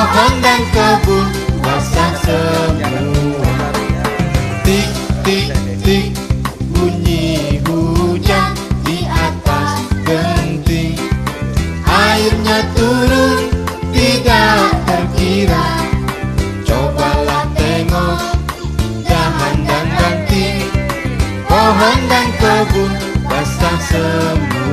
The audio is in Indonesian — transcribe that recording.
pohon dan kebun basah semua. Tik tik tik bunyi hujan di atas genting. Airnya turun tidak terkira. Cobalah tengok, jangan dan ganti. Pohon dan kebun basah semua.